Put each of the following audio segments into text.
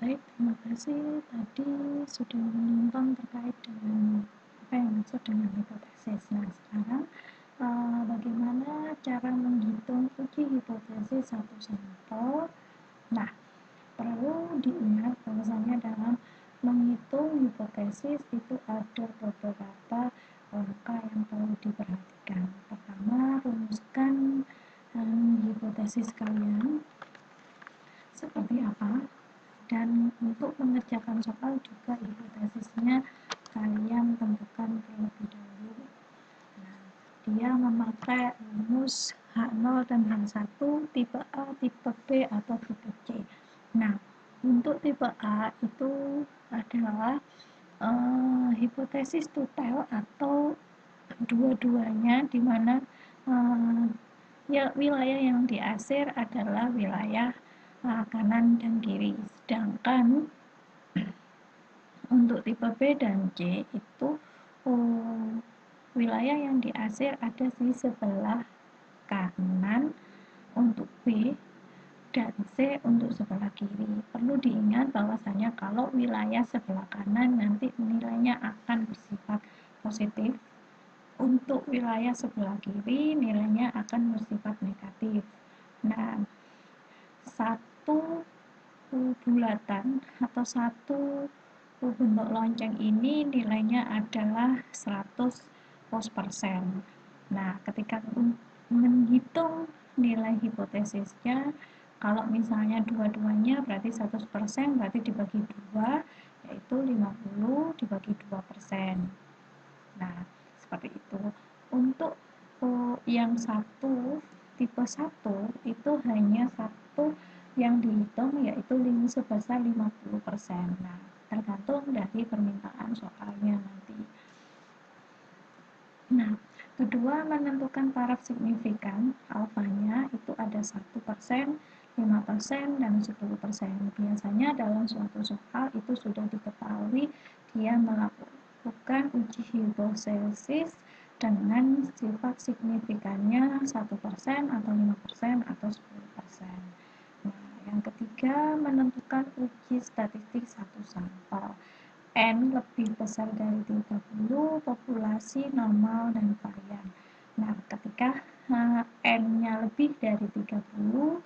Baik, terima kasih tadi sudah menonton terkait dengan apa yang dimaksud dengan hipotesis. Nah, sekarang bagaimana cara menghitung uji hipotesis satu sampel. Nah, perlu diingat bahwasanya dalam menghitung hipotesis itu ada beberapa langkah yang perlu diperhatikan. Pertama, rumuskan hipotesis kalian seperti apa, dan untuk mengerjakan soal juga hipotesisnya kalian tentukan terlebih dahulu. Nah, dia memakai rumus H0 dan H1, tipe A, tipe B, atau tipe C. Nah, untuk tipe A itu adalah hipotesis tutel atau dua-duanya, di mana ya wilayah yang diasir adalah wilayah kanan dan kiri. Sedangkan untuk tipe B dan C itu wilayah yang diasir ada di sebelah kanan untuk B dan C untuk sebelah kiri. Perlu diingat bahwasanya kalau wilayah sebelah kanan nanti nilainya akan bersifat positif. Untuk wilayah sebelah kiri nilainya akan bersifat negatif. Nah, satu bulatan atau satu bentuk lonceng ini nilainya adalah 100%. Nah, ketika menghitung nilai hipotesisnya, kalau misalnya dua-duanya berarti 100%, berarti dibagi 2, yaitu 50 dibagi 2%. Nah, seperti itu. Untuk yang satu, tipe 1, itu hanya satu yang dihitung, yaitu sebesar 50%. Nah, tergantung dari permintaan soalnya nanti. Nah, kedua, menentukan taraf signifikan alfanya itu ada 1%, 5%, dan 10%. Biasanya dalam suatu soal itu sudah diketahui dia melakukan uji hipotesis dengan sifat signifikannya 1% atau 5% atau 10%. Nah, yang ketiga, menentukan uji statistik satu sampel. N lebih besar dari 30, populasi normal dan varian. Nah, ketika N-nya lebih dari 30,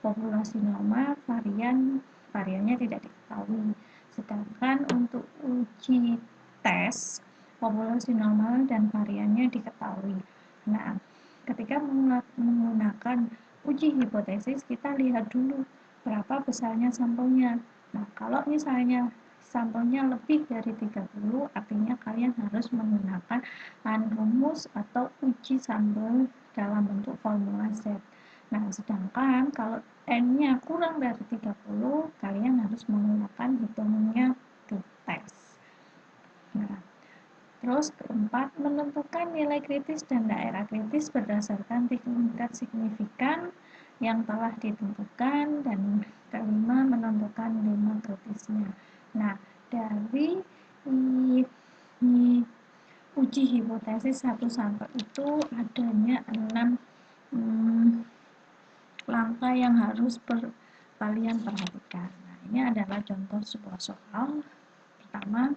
populasi normal, variannya tidak diketahui. Sedangkan untuk uji tes, populasi normal dan variannya diketahui. Nah, ketika menggunakan uji hipotesis, kita lihat dulu berapa besarnya sampelnya. Nah, kalau misalnya sampelnya lebih dari 30, artinya kalian harus menggunakan rumus atau uji sampel dalam bentuk formula Z. Nah, sedangkan kalau N-nya kurang dari 30, kalian harus menggunakan hitungnya t-test. Nah, terus keempat, menentukan nilai kritis dan daerah kritis berdasarkan tingkat signifikan yang telah ditentukan, dan kelima, menentukan limit kritisnya. Nah, dari uji hipotesis satu sampel itu adanya 6 langkah yang harus kalian perhatikan. Nah, ini adalah contoh sebuah soal. Pertama,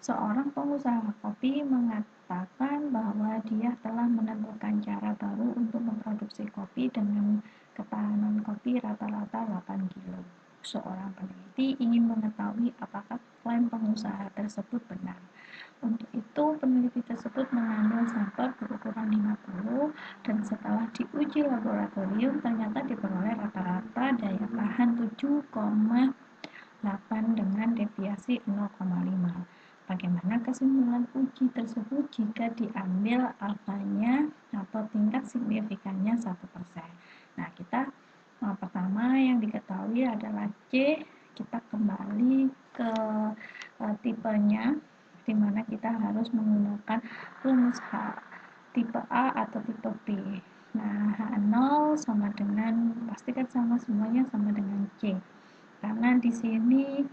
seorang pengusaha kopi mengatakan bahwa dia telah menemukan cara baru untuk memproduksi kopi dengan ketahanan kopi rata-rata 8 kilo. Seorang peneliti ingin mengetahui apakah klaim pengusaha tersebut benar. Untuk itu, peneliti tersebut mengambil sampel berukuran 50 dan setelah diuji laboratorium ternyata diperoleh rata-rata daya tahan 7,8 dengan deviasi 0,5. Bagaimana kesimpulan uji tersebut jika diambil alfanya atau tingkat signifikannya 1%? Nah, kita pertama yang diketahui adalah C. Kita kembali ke tipenya, di mana kita harus menggunakan rumus H, tipe A atau tipe B. Nah, H0 sama dengan, pastikan sama semuanya sama dengan C. Karena di sini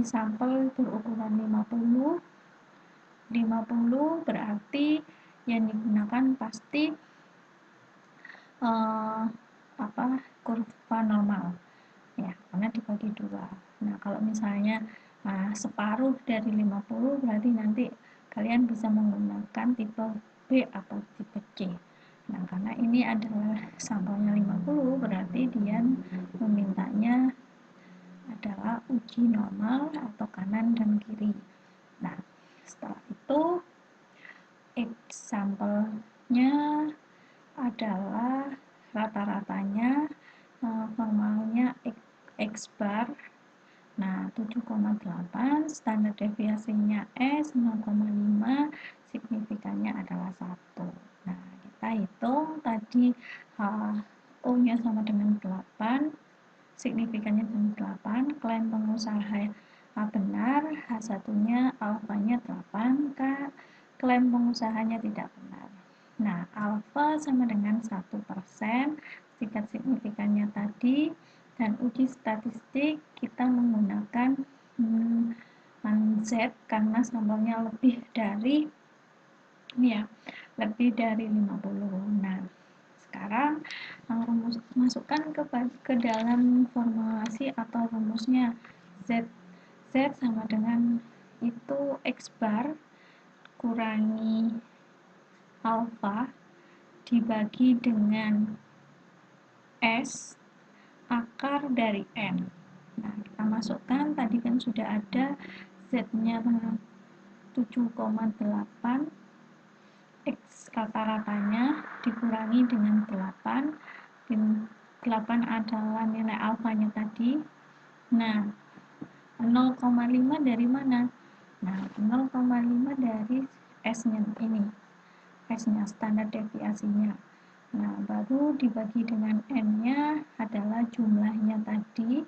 sampel berukuran 50 berarti yang digunakan pasti kurva normal ya, karena dibagi 2. Nah, kalau misalnya separuh dari 50 berarti nanti kalian bisa menggunakan tipe B atau tipe C. Nah, karena ini adalah sampelnya 50, berarti dia memintanya adalah uji normal atau kanan dan kiri. Nah, setelah itu sampelnya adalah rata-ratanya normalnya X bar. Nah, 7,8, standar deviasinya S 0,5, signifikannya adalah 1. Nah, kita hitung tadi O-nya sama dengan 8, signifikannya dengan 8, klaim pengusaha benar, H1-nya alfanya 8, klaim pengusahanya tidak benar. Nah, alfa sama dengan 1%, tingkat signifikannya tadi, dan uji statistik kita menggunakan Z karena sampelnya lebih dari 50. Nah, sekarang masukkan ke dalam formulasi atau rumusnya. Z sama dengan itu X bar kurangi alfa dibagi dengan S akar dari N. Nah, kita masukkan, tadi kan sudah ada Z-nya 7,8, X rata-ratanya dikurangi dengan 8, 8 adalah nilai alfanya tadi. Nah, 0,5 dari mana? Nah, 0,5 dari S-nya ini, S-nya standar deviasinya. Nah, baru dibagi dengan N-nya adalah jumlahnya tadi.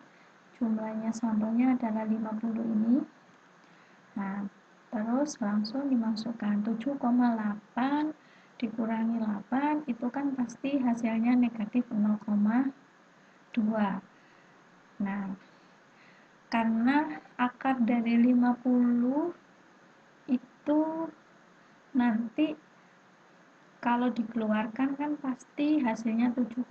Jumlahnya sampelnya adalah 50 ini. Nah, terus langsung dimasukkan 7,8 dikurangi 8, itu kan pasti hasilnya negatif 0,2. Nah, karena akar dari 50 itu nanti kalau dikeluarkan kan pasti hasilnya 7,07.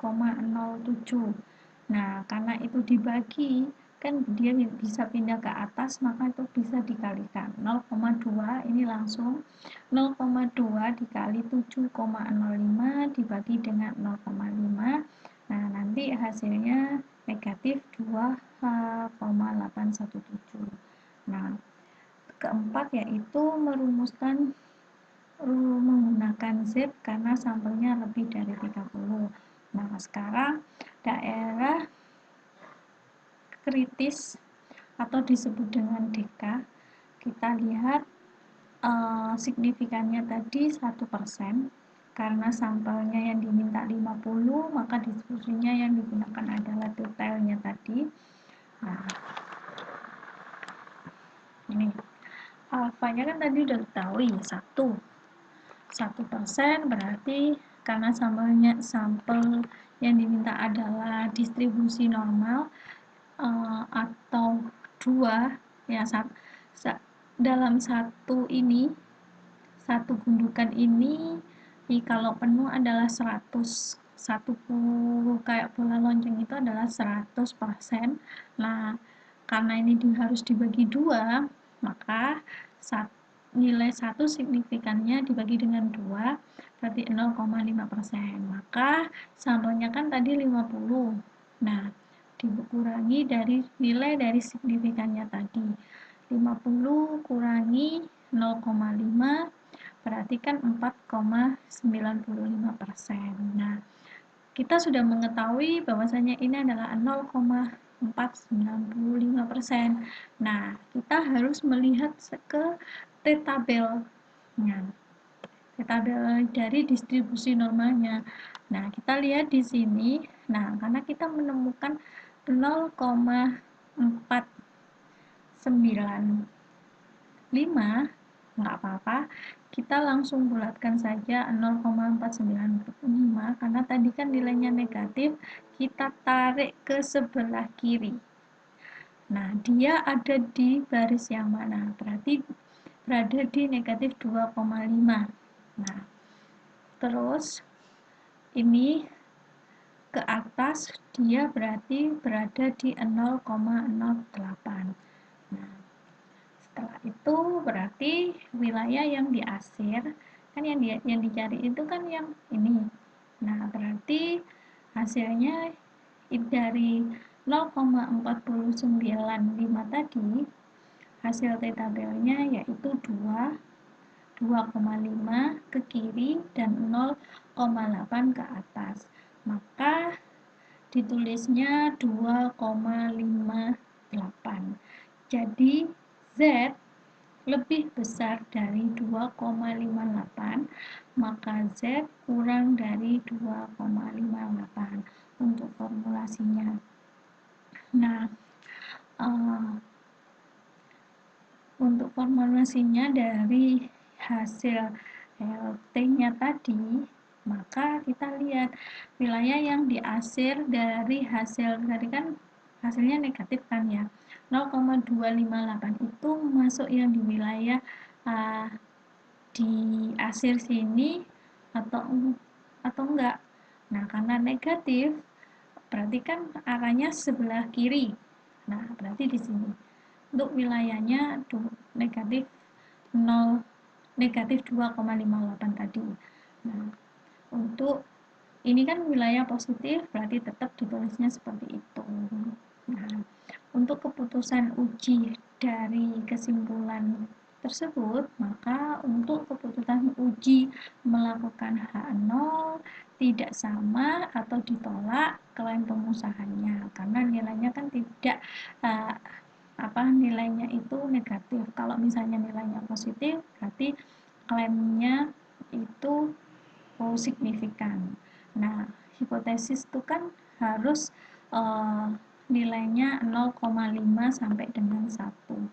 Nah, karena itu dibagi, kan dia bisa pindah ke atas, maka itu bisa dikalikan. 0,2 ini langsung 0,2 dikali 7,05 dibagi dengan 0,5. Nah, nanti hasilnya negatif 2,817. Nah, keempat yaitu merumuskan menggunakan Z karena sampelnya lebih dari 30. Nah, sekarang daerah kritis atau disebut dengan DK, kita lihat signifikannya tadi 1%, karena sampelnya yang diminta 50, maka distribusinya yang digunakan adalah detailnya tadi. Nah, ini alfanya kan tadi udah tahu ya, 1% berarti karena sampel yang diminta adalah distribusi normal atau 2 ya, dalam satu gundukan ini kalau penuh adalah 100, satu kayak bola lonceng itu adalah 100%. Nah, karena ini harus dibagi 2, maka nilai 1 signifikannya dibagi dengan 2 berarti 0,5%. Maka sampelnya kan tadi 50. Nah, dikurangi dari nilai dari signifikannya tadi. 50 kurangi 0,5 berarti kan 4,95%. Nah, kita sudah mengetahui bahwasanya ini adalah 0,495%. Nah, kita harus melihat ke T-tabel. Nah, T-tabel dari distribusi normalnya. Nah, kita lihat di sini. Nah, karena kita menemukan 0,495, nggak apa-apa, kita langsung bulatkan saja 0,495 karena tadi kan nilainya negatif, kita tarik ke sebelah kiri. Nah, dia ada di baris yang mana? Berarti berada di negatif 2,5. Nah, terus ini ke atas dia berarti berada di 0,08. Nah, setelah itu berarti wilayah yang diasir, kan yang dicari itu kan yang ini. Nah, berarti hasilnya dari 0,4095 tadi, hasil T-tabelnya yaitu 2,5 ke kiri dan 0,8 ke atas. Maka ditulisnya 2,58. Jadi Z lebih besar dari 2,58, maka Z kurang dari 2,58 untuk formulasinya. Nah, untuk formulasinya dari hasil LT-nya tadi, maka kita lihat wilayah yang diasir dari hasil tadi kan hasilnya negatif kan ya, 0,258 itu masuk yang di wilayah di asir sini atau enggak. Nah, karena negatif berarti kan arahnya sebelah kiri. Nah, berarti di sini untuk wilayahnya negatif 0 negatif 2,58 tadi. Nah, untuk ini kan wilayah positif, berarti tetap ditulisnya seperti itu. Nah, untuk keputusan uji dari kesimpulan tersebut, maka untuk keputusan uji melakukan H0 tidak sama atau ditolak klaim pengusahanya karena nilainya kan tidak nilainya itu negatif. Kalau misalnya nilainya positif, berarti klaimnya itu signifikan. Nah, hipotesis itu kan harus nilainya 0,5 sampai dengan 1.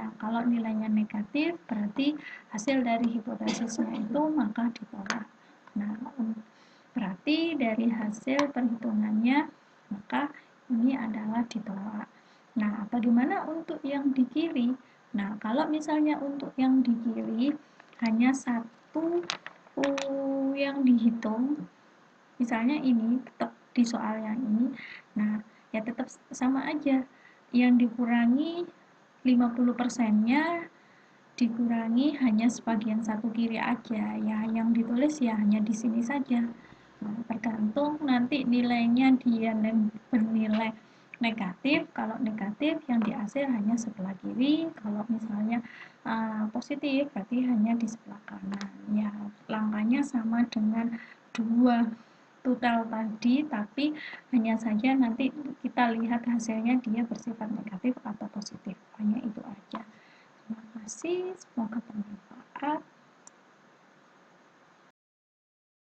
Nah, kalau nilainya negatif, berarti hasil dari hipotesisnya itu maka ditolak. Nah, berarti dari hasil perhitungannya, maka ini adalah ditolak. Nah, bagaimana untuk yang di kiri? Nah, kalau misalnya untuk yang di kiri hanya satu yang dihitung, misalnya ini tetap di soal yang ini, nah ya tetap sama aja, yang dikurangi 50%-nya dikurangi hanya sebagian satu kiri aja ya, yang ditulis ya hanya di sini saja. Nah, tergantung nanti nilainya dia bernilai negatif. Kalau negatif yang diasir hanya sebelah kiri, kalau misalnya positif berarti hanya di sebelah kanan. Ya, langkahnya sama dengan dua total tadi, tapi hanya saja nanti kita lihat hasilnya dia bersifat negatif atau positif. Hanya itu aja. Terima kasih, semoga bermanfaat.